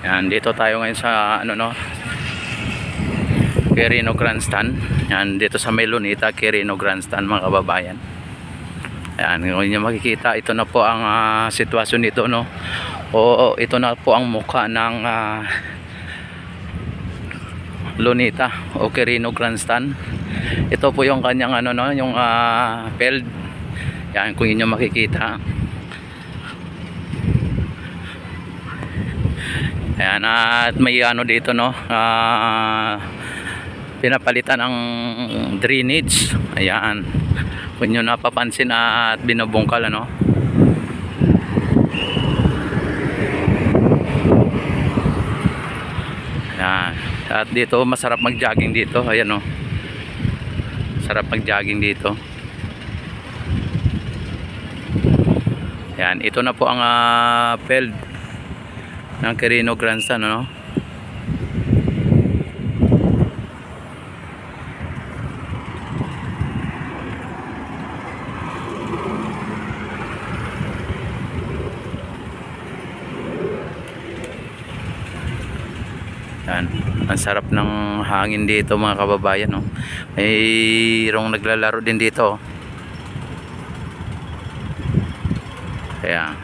Yan, dito tayo ngayon sa Quirino Grandstand. Yan, dito sa Lunita, Quirino Grandstand mga kababayan. Yan, kung inyo makikita, ito na po ang sitwasyon dito, no. O ito na po ang mukha ng Lunita o Quirino Grandstand. Ito po yung kanyang yung field. Yan, kung inyo makikita. Ayan, at may dito, no, pinapalitan ang drainage. Ayan, kung nyo napapansin at binubungkal, ano. Ayan, at dito masarap mag-jogging dito. Ayan, no, sarap mag-jogging dito. Ayan, ito na po ang field ng Quirino Grandstand, no? Yan, ang sarap ng hangin dito mga kababayan, no? Mayroong naglalaro din dito. Kaya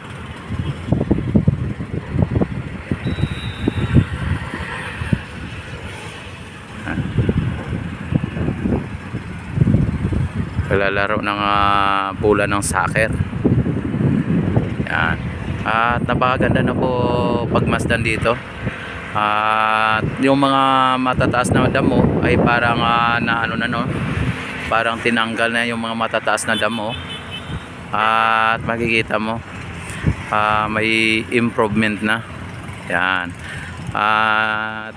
lalaro ng bola ng soccer. Yan. At napakaganda na po pagmasdan dito. At yung mga matataas na damo ay parang parang tinanggal na yung mga matataas na damo. At makikita mo may improvement na. Yan.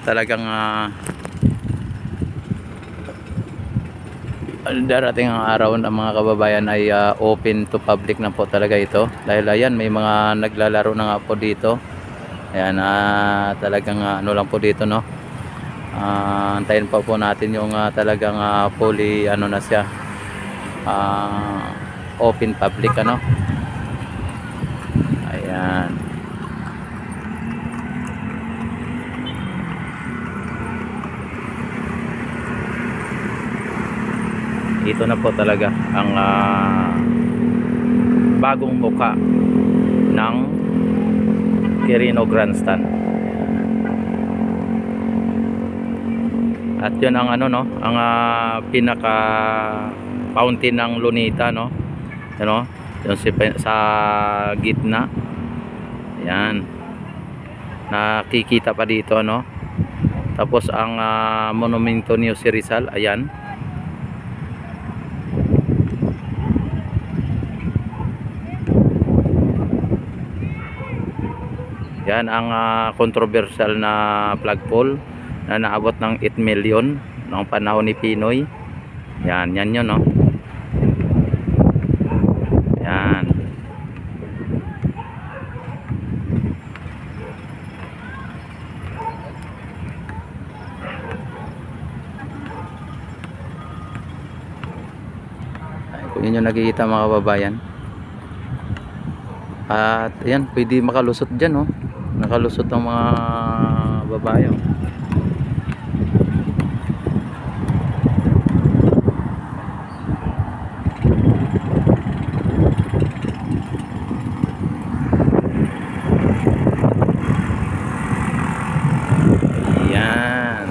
Talagang darating ang araw ng mga kababayan ay open to public na po talaga ito, dahil ayan, may mga naglalaro na nga po dito. Ayan, talagang lang po dito, no. Antayin pa po natin yung talagang fully na siya, open public, ano. Ayan. Ito na po talaga ang bagong mukha ng Quirino Grandstand. At yun ang ang pinaka fountain ng Lunita, no. Yung sa gitna. Ayan. Nakikita pa dito, no. Tapos ang monumento ni Jose Rizal, ayan. Yan ang controversial na flagpole na naabot ng 8 million noong panahon ni Pinoy. Yan yun, no. Yan. Ay, kung yun yung nakikita mga kababayan. At ayan, pwede makalusot dyan, no. Nakalusot ang mga babae, oh. Ayan.